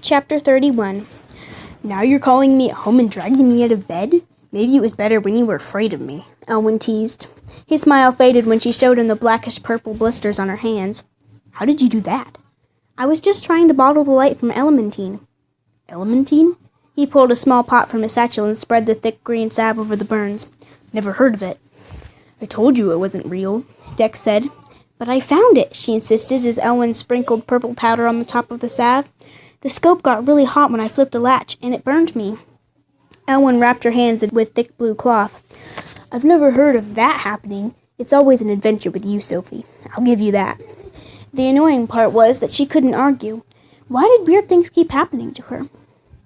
Chapter 31. Now you're calling me at home and dragging me out of bed? Maybe it was better when you were afraid of me, Elwyn teased. His smile faded when she showed him the blackish-purple blisters on her hands. How did you do that? I was just trying to bottle the light from Elementine. Elementine? He pulled a small pot from his satchel and spread the thick green salve over the burns. Never heard of it. I told you it wasn't real, Dex said. But I found it, she insisted as Elwyn sprinkled purple powder on the top of the salve. The scope got really hot when I flipped a latch, and it burned me. Elwyn wrapped her hands with thick blue cloth. I've never heard of that happening. It's always an adventure with you, Sophie. I'll give you that. The annoying part was that she couldn't argue. Why did weird things keep happening to her?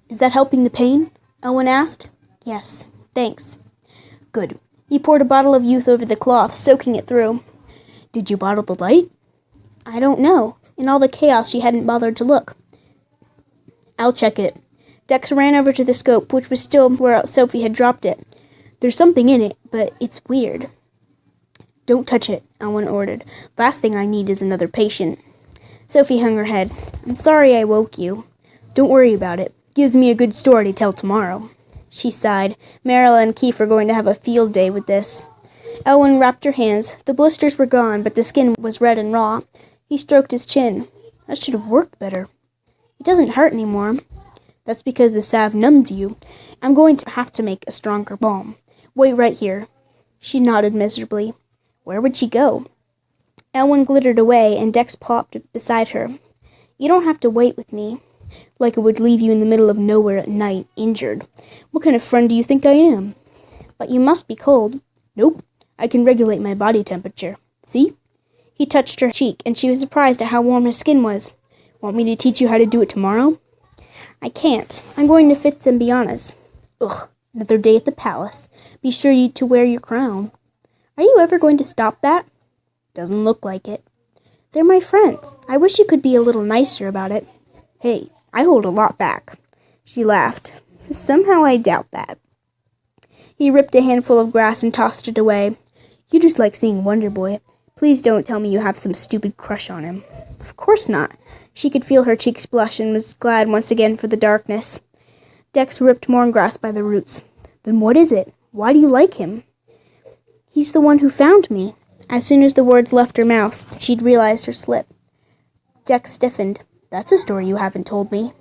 Is that helping the pain? Elwyn asked. Yes, thanks. Good. He poured a bottle of youth over the cloth, soaking it through. Did you bottle the light? I don't know. In all the chaos, she hadn't bothered to look. I'll check it. Dex ran over to the scope, which was still where Sophie had dropped it. There's something in it, but it's weird. Don't touch it, Elwyn ordered. Last thing I need is another patient. Sophie hung her head. I'm sorry I woke you. Don't worry about it. Gives me a good story to tell tomorrow. She sighed. Marilla and Keefe are going to have a field day with this. Elwyn wrapped her hands. The blisters were gone, but the skin was red and raw. He stroked his chin. That should have worked better. It doesn't hurt anymore. That's because the salve numbs you. I'm going to have to make a stronger balm. Wait right here. She nodded miserably. Where would she go? Elwyn glittered away, and Dex plopped beside her. You don't have to wait with me. Like it would leave you in the middle of nowhere at night, injured. What kind of friend do you think I am? But you must be cold. Nope. I can regulate my body temperature. See? He touched her cheek, and she was surprised at how warm his skin was. Want me to teach you how to do it tomorrow? I can't. I'm going to Fitzimbiana's. Ugh, another day at the palace. Be sure to wear your crown. Are you ever going to stop that? Doesn't look like it. They're my friends. I wish you could be a little nicer about it. Hey, I hold a lot back. She laughed. Somehow I doubt that. He ripped a handful of grass and tossed it away. You just like seeing Wonder Boy. Please don't tell me you have some stupid crush on him. Of course not. She could feel her cheeks blush and was glad once again for the darkness. Dex ripped more grass by the roots. Then what is it? Why do you like him? He's the one who found me. As soon as the words left her mouth, she'd realized her slip. Dex stiffened. That's a story you haven't told me.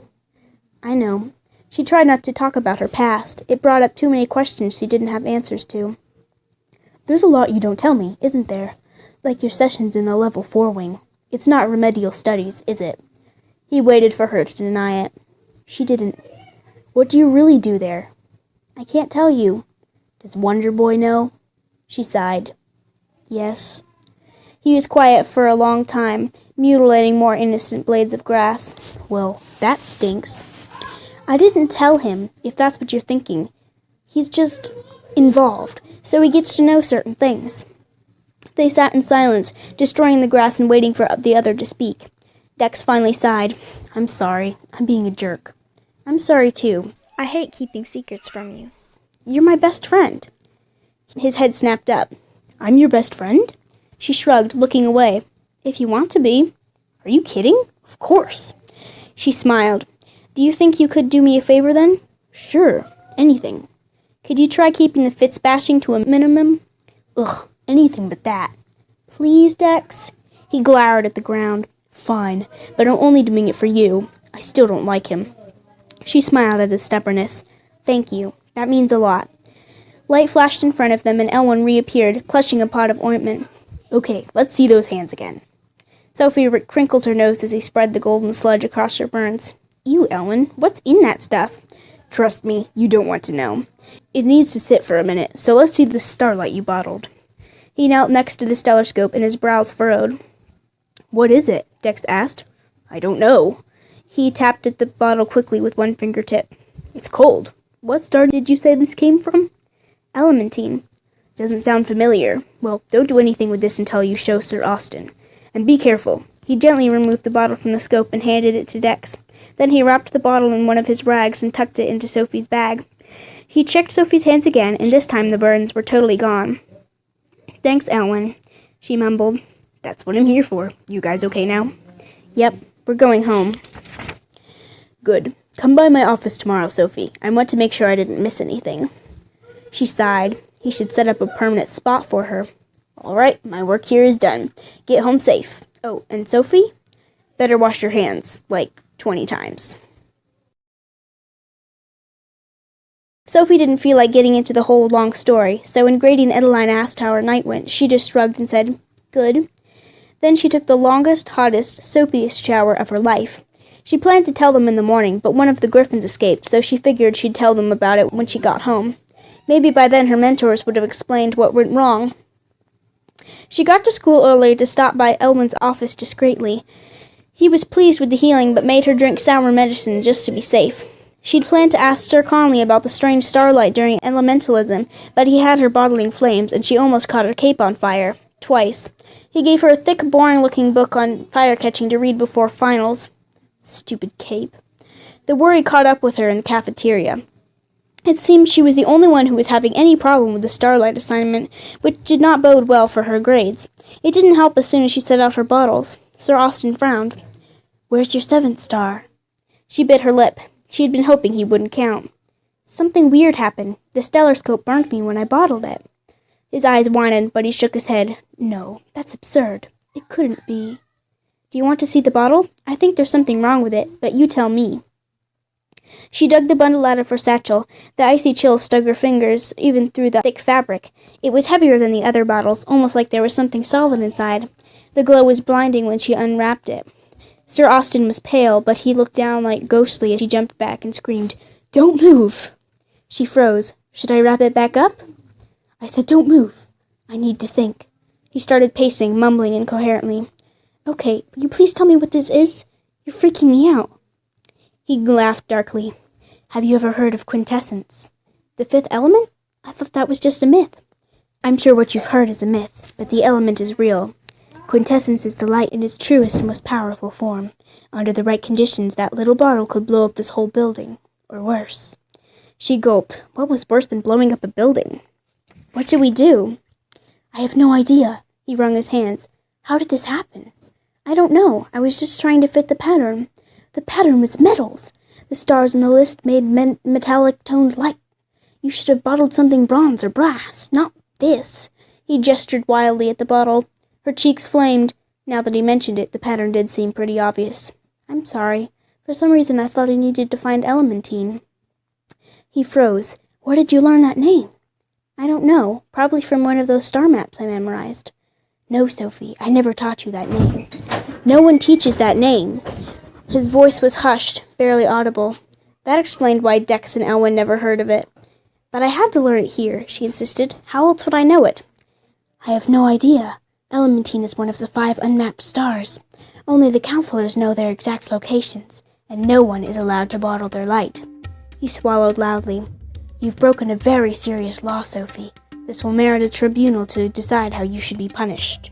I know. She tried not to talk about her past. It brought up too many questions she didn't have answers to. There's a lot you don't tell me, isn't there? Like your sessions in the Level 4 wing. It's not remedial studies, is it? He waited for her to deny it. She didn't. What do you really do there? I can't tell you. Does Wonder Boy know? She sighed. Yes. He was quiet for a long time, mutilating more innocent blades of grass. Well, that stinks. I didn't tell him, if that's what you're thinking. He's just involved, so he gets to know certain things. They sat in silence, destroying the grass and waiting for the other to speak. Dex finally sighed. I'm sorry. I'm being a jerk. I'm sorry, too. I hate keeping secrets from you. You're my best friend. His head snapped up. I'm your best friend? She shrugged, looking away. If you want to be. Are you kidding? Of course. She smiled. Do you think you could do me a favor, then? Sure. Anything. Could you try keeping the Fitz-bashing to a minimum? Ugh. Anything but that. Please, Dex? He glowered at the ground. Fine, but I'm only doing it for you. I still don't like him. She smiled at his stubbornness. Thank you. That means a lot. Light flashed in front of them, and Elwyn reappeared, clutching a pot of ointment. Okay, let's see those hands again. Sophie crinkled her nose as he spread the golden sludge across her burns. Ew, Elwyn, what's in that stuff? Trust me, you don't want to know. It needs to sit for a minute, so let's see the starlight you bottled. He knelt next to the stelloscope, and his brows furrowed. What is it? Dex asked. I don't know. He tapped at the bottle quickly with one fingertip. It's cold. What star did you say this came from? Elementine. Doesn't sound familiar. Well, don't do anything with this until you show Sir Austen. And be careful. He gently removed the bottle from the scope and handed it to Dex. Then he wrapped the bottle in one of his rags and tucked it into Sophie's bag. He checked Sophie's hands again, and this time the burns were totally gone. Thanks, Elwyn, she mumbled. That's what I'm here for. You guys okay now? Yep, we're going home. Good. Come by my office tomorrow, Sophie. I want to make sure I didn't miss anything. She sighed. He should set up a permanent spot for her. All right, my work here is done. Get home safe. Oh, and Sophie? Better wash your hands, like 20 times. Sophie didn't feel like getting into the whole long story, so when Grady and Edeline asked how her night went, she just shrugged and said, Good. Then she took the longest, hottest, soapiest shower of her life. She planned to tell them in the morning, but one of the Griffins escaped, so she figured she'd tell them about it when she got home. Maybe by then her mentors would have explained what went wrong. She got to school early to stop by Elwyn's office discreetly. He was pleased with the healing, but made her drink sour medicine just to be safe. She'd planned to ask Sir Conley about the strange starlight during elementalism, but he had her bottling flames, and she almost caught her cape on fire. Twice. He gave her a thick, boring-looking book on fire-catching to read before finals. Stupid cape. The worry caught up with her in the cafeteria. It seemed she was the only one who was having any problem with the starlight assignment, which did not bode well for her grades. It didn't help as soon as she set out her bottles. Sir Austin frowned. Where's your 7th star? She bit her lip. She had been hoping he wouldn't count. Something weird happened. The stellaroscope burned me when I bottled it. His eyes widened, but he shook his head. No, that's absurd. It couldn't be. Do you want to see the bottle? I think there's something wrong with it, but you tell me. She dug the bundle out of her satchel. The icy chill stung her fingers, even through the thick fabric. It was heavier than the other bottles, almost like there was something solid inside. The glow was blinding when she unwrapped it. Sir Austin was pale, but he looked down like ghostly as she jumped back and screamed, Don't move! She froze. Should I wrap it back up? I said, don't move. I need to think. He started pacing, mumbling incoherently. Okay, will you please tell me what this is? You're freaking me out. He laughed darkly. Have you ever heard of quintessence? The 5th element? I thought that was just a myth. I'm sure what you've heard is a myth, but the element is real. Quintessence is the light in its truest and most powerful form. Under the right conditions, that little bottle could blow up this whole building. Or worse. She gulped. What was worse than blowing up a building? What do we do? I have no idea. He wrung his hands. How did this happen? I don't know. I was just trying to fit the pattern. The pattern was metals. The stars on the list made metallic toned light. You should have bottled something bronze or brass, not this. He gestured wildly at the bottle. Her cheeks flamed. Now that he mentioned it, the pattern did seem pretty obvious. I'm sorry. For some reason I thought I needed to find elementine. He froze. Where did you learn that name? I don't know. Probably from one of those star maps I memorized. No, Sophie, I never taught you that name. No one teaches that name. His voice was hushed, barely audible. That explained why Dex and Elwyn never heard of it. But I had to learn it here, she insisted. How else would I know it? I have no idea. Elementine is one of the 5 unmapped stars. Only the counselors know their exact locations, and no one is allowed to bottle their light. He swallowed loudly. You've broken a very serious law, Sophie. This will merit a tribunal to decide how you should be punished.